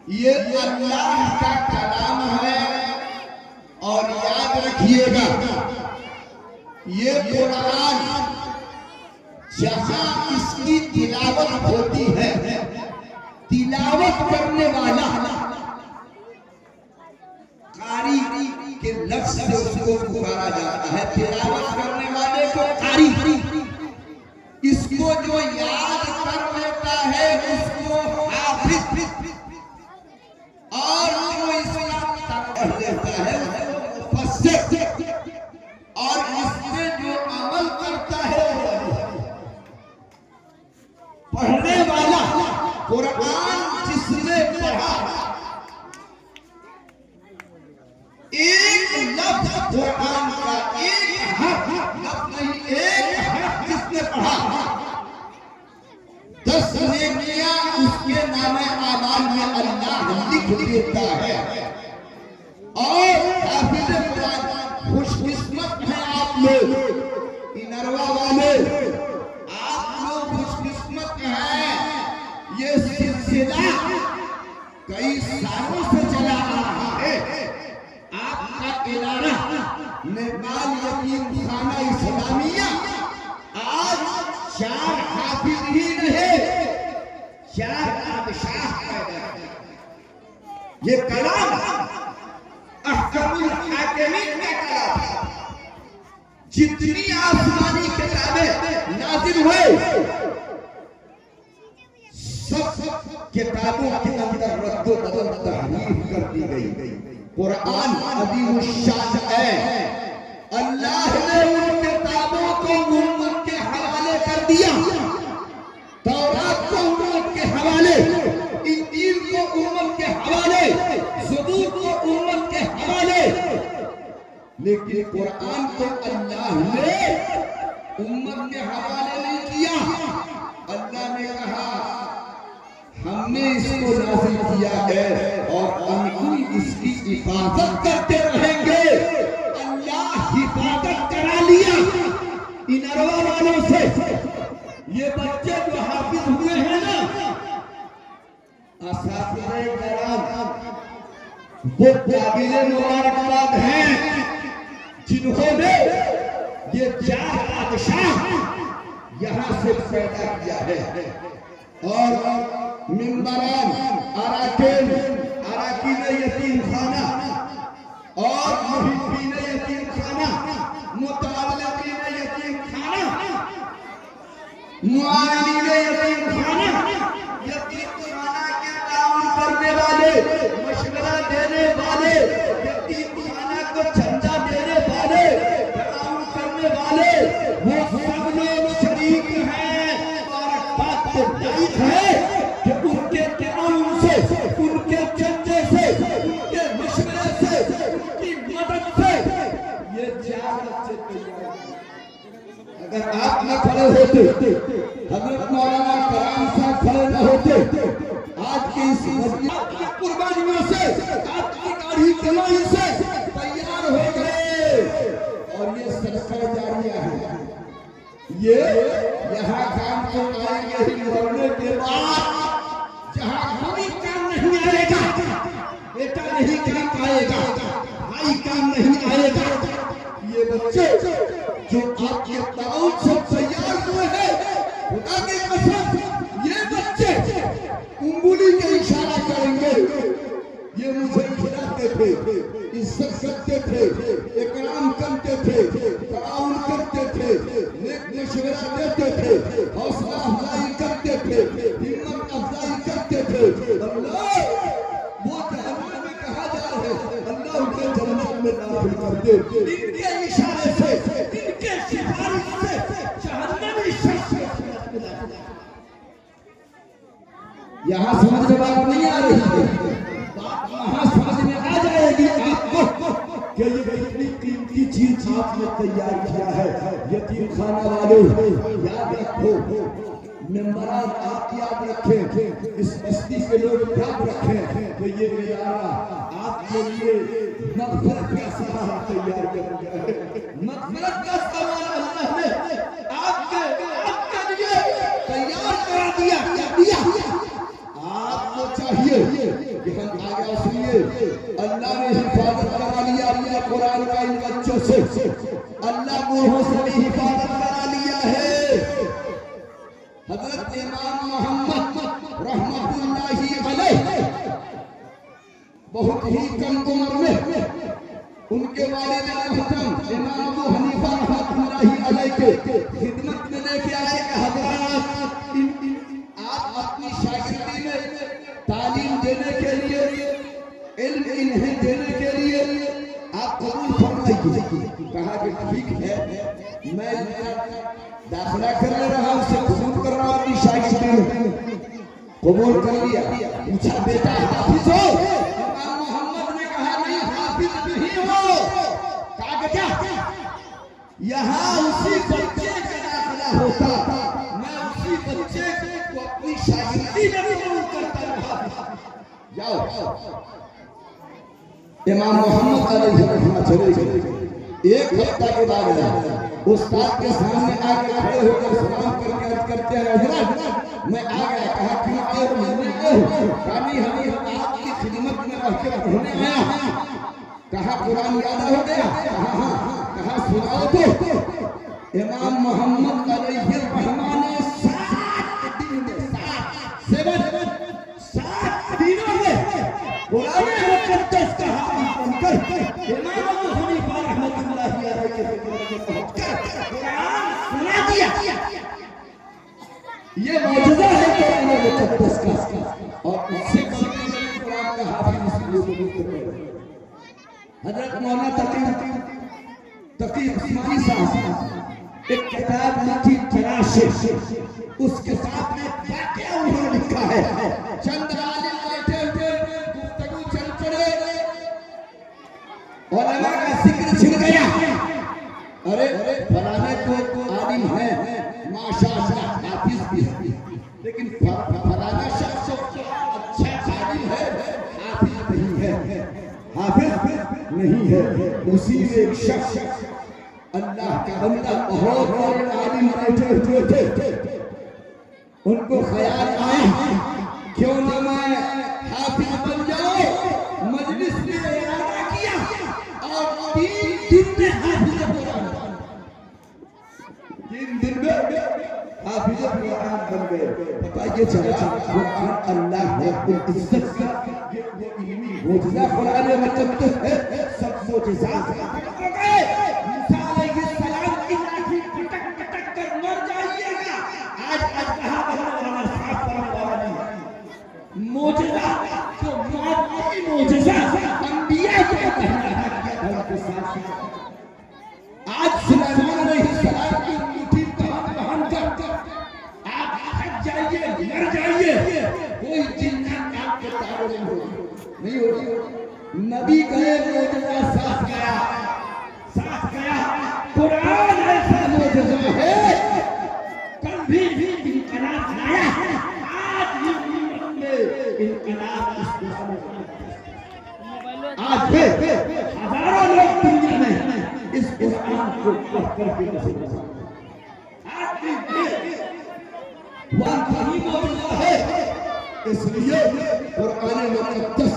ये अल्लाह का कलाम है और याद रखिएगा ये कुरान जहां इसकी तिलावत होती है, तिलावत करने वाला कारी के लफ्ज से उसको पुकारा जाता है। तिलावत करने वाले को कारी, इसको जो याद कर लेता है उसको हाफिज, और जो इसका पढ़ लेता है उसको मुफस्सिर, और इससे जो अमल करता है पढ़ने वाला। कुरान जिसने पढ़ा एक लफ्ज कुरान का, एक हर्फ लफ्ज नहीं, एक हर्फ जिसने पढ़ा 10 नेकियां उसके नामे आमाल में अल्लाह लिख देता है। और हाफिज कुरान खुशकिस्मत हैं आप लोग, इनरवा वाले, आप लोग खुशकिस्मत हैं। ये सिलसिला कई सालों से चला आ रहा है। आपका इदारा नेपाल यतीमखाना इस्लामिया आज 4 हाफिज ही नहीं 4 बादशाह पैदा किया। ये कलाम अहकमुल हाकिमीन का कलाम है। जितनी आसमानी किताबें नाजिल हुए सब किताबों के अंदर रद्द बदल तहरीफ कर दी गई। कुरान अदीमुश्शान है। अल्लाह ने उन किताबों को उम्मत के हवाले कर दिया। तौरात को उम्मत के हवाले, इंजील को उम्मत के हवाले, ज़बूर को उम्मत के हवाले, लेकिन कुरान को अल्लाह ने उम्मत के हवाले नहीं किया। अल्लाह ने कहा हमने इसको नाज़िल किया है और हम इसकी हिफाजत करते रहेंगे। अल्लाह हिफाजत करा लिया इनरवा वालों से। ये बच्चे जो हाफिज हुए हैं ना, असातिज़े किराम, वो काबिले मुबारकबाद हैं जिन्होंने ये 4 बादशाह यहाँ से पैदा किया है। और मिंबरान, अराकीन यतीमखाना और मुहिब्बीन यतीमखाना, मुतअल्लिकीन यतीमखाना, मुआलिमीन यतीमखाना, यतीमखाना के काम करने वाले, मशवरा देने वाले, यतीमखाना को चंदा देने वाले, काम करने वाले, वो सब लोग शरीक हैं। और बात तो ठीक है कि उनके काम से, उनके चंदे से, उनके मशवरे से, उनकी मदद से ये 4 बच्चे तैयार। अगर आप न खड़े होते, हजरत मौलाना कराम साहब खड़े न होते, आज की इस आपकी कुर्बानियों से, आपकी गाढ़ी कमाई से तैयार हो गए। और ये सदका जारिया है। ये यहाँ काम को आएंगे ही मरने के बाद, जहाँ कोई काम नहीं आएगा, बेटा नहीं काम आएगा, भाई काम नहीं आएगा। ये बच्चे जो आपके ताउन से तैयार हुए हैं, खुदा की कसम, ये बच्चे उंगली के इशारा करेंगे। ये मुझे खिलाते थे, इज्जत करते थे, इकराम करते थे, ताउन करते थे, नेक मशवरा देते थे, हौसला अफजाई करते थे, हिम्मत अफजाई करते थे। अल्लाह वो जहन्नम में कहा जा रहे हैं, अल्लाह उन्हें जन्नत में दाखिल कर दे। इनके इशारे से, इनके सिफारिश से जहन्नमी शख्स यहाँ समझ में बात नहीं आ रही है। बात यहाँ समझ में आ जाएगी आपको कि ये इतनी कीमती चीज आपने तैयार किया है। यतीमखाना वालों याद रखो, मेंबरान आप याद रखें, इस बस्ती के लोग याद रखें कि ये इदारा आपके लिए मग़फ़िरत का सामान तैयार कर दिया है। मग़फ़िरत का सामान अल्लाह ने आपके लिए तैयार करा दिया। आपको चाहिए कि हम अल्लाह ने हिफाजत करा लिया अपने कुरान का इन बच्चों से। अल्लाह बूढ़ों से भी हिफाजत करा लिया है। हजरत इमाम मोहम्मद रहमतुल्लाहि अलैह बहुत ही कम उम्र में उनके वालिद मोहतरम इमाम अबू हनीफा रहमतुल्लाहि अलैह के खिदमत में लेके आए। हजरत आप अपनी शागिर्दी में तालीम देने के लिए, इल्म इन्हें देने के लिए आप कबूल फरमाइए। कहा कि ठीक है, मैं दाखिला करने रहा हूं, उसे कबूल कर रहा हूं अपनी शागिर्दी में। कबूल कर लिया। पूछा बेटा हाफिज हो? इमाम मोहम्मद ने कहा नहीं, हाफिज नहीं हो। कहा क्या? यहाँ उसी बच्चे का दाखिला होता, मैं उसी बच्चे को अपनी शागिर्दी में कबूल करता रहा। जाओ। इमाम मोहम्मद अलैहि रहमत चले गए। एक हफ्ता के बाद उस्ताद के सामने आके खड़े होकर सलाम करके अर्ज करते हैं, हजरत मैं आ गया। कहा क्यों आए हो? कहा नहीं, हम आपकी खिदमत में रहकर पढ़ने आया। कहा कुरान याद हो गया? कहा हाँ। कहा सुनाओ तो। इमाम मोहम्मद अलैहि रहमत ने 7 दिनों में कुरान मुक़द्दस का हाफिज़ बनकर इमाम अबू हनीफा रहमतुल्लाहि अलैहि के पहुंचकर कुरान सुना दिया। ये मौजूदा है कुरान मुक़द्दस का, और उससे कुरान का हाफिज़ इसलिए हजरत मौलाना तकी उस्मानी साहब एक किताब लिखी तराशे, उस किताब में क्या उन्होंने लिखा है। चंद आलिम बैठे हुए गुफ्तगू चल पड़े, उलमा का जिक्र छिड़ गया। अरे फलाने तो आलिम है, माशाअल्लाह हाफिज भी है, लेकिन फलाना शख्स अच्छा आलिम है, हाफिज नहीं है। हाफिज नहीं है। उसी में एक शख्स अल्लाह का बंदा बहुत बड़े आलिम बैठे हुए थे। उनको ख्याल आया क्यों न मैं हाफिज बन जाऊं। मजलिस में इरादा किया और 3 दिन में हाफिज कुरान, 3 दिन में हाफिज कुरान बन गए। बताइए चला कुरान अल्लाह ने इज्जत का ये इल्मी मोजज़ा कुरान में मुक़द्दस है। सब मोजज़ा हो गए। मूसा अलैहिस्सलाम की लाठी पटक पटक कर मर जाइएगा। आज अजगहा बनने वाला, साफ करने वाला नहीं। मोजज़ा जो मादी मोजज़ा अंबिया के कहना है उनके साथ। आज सुलेमान अलैहिस्सलाम की अंगूठी पहन कर आप थक जाइए, मर जाइए, कोई जिन्नत आपके तारे नहीं होगी। नबी गए, मोजज़ा साफ गया, साफ गया। कुरान ऐसा मोजज़ा है, कल भी इनकलाब लाया है, आज भी उम्मत में इनकलाब इस कुरान में। आज भी हजारों लोग दुनिया में इस कुरान को पढ़कर के आज भी वह नहीं मोजज़ा है। इसलिए कुरान मुक़द्दस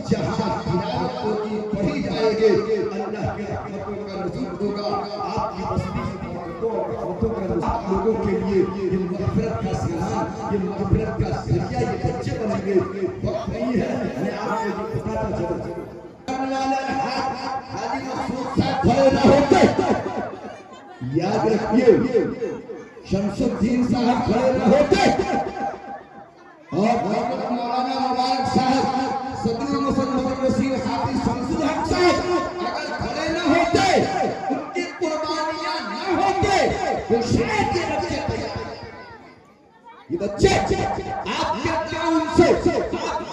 जहाँ तिलावत होगी, पढ़ी जाएगी, अल्लाह के रहमतों का नज़ूल होगा। आपकी बस्ती से रहमतों का नज़ूल लोगों के लिए ये मग़फ़िरत का सामान, ये मग़फ़िरत का ज़रिया, ये बच्चे बनेंगे। वक्त नहीं है, मैं आपको ये बताता चलूं। हाजी मखसूद साहब खड़े न होते, याद रखिए, शमसुद्दीन साहब खड़े न होते, और मौलाना मुबारक साहब, सदरुल मुसन्नफ़ुल वसीर हाफिज शमसुल हक साहब अगर खड़े न होते, उनकी कुर्बानियां न होते, तो शायद ये बच्चे तैयार, ये बच्चे आप क्या उनसे आप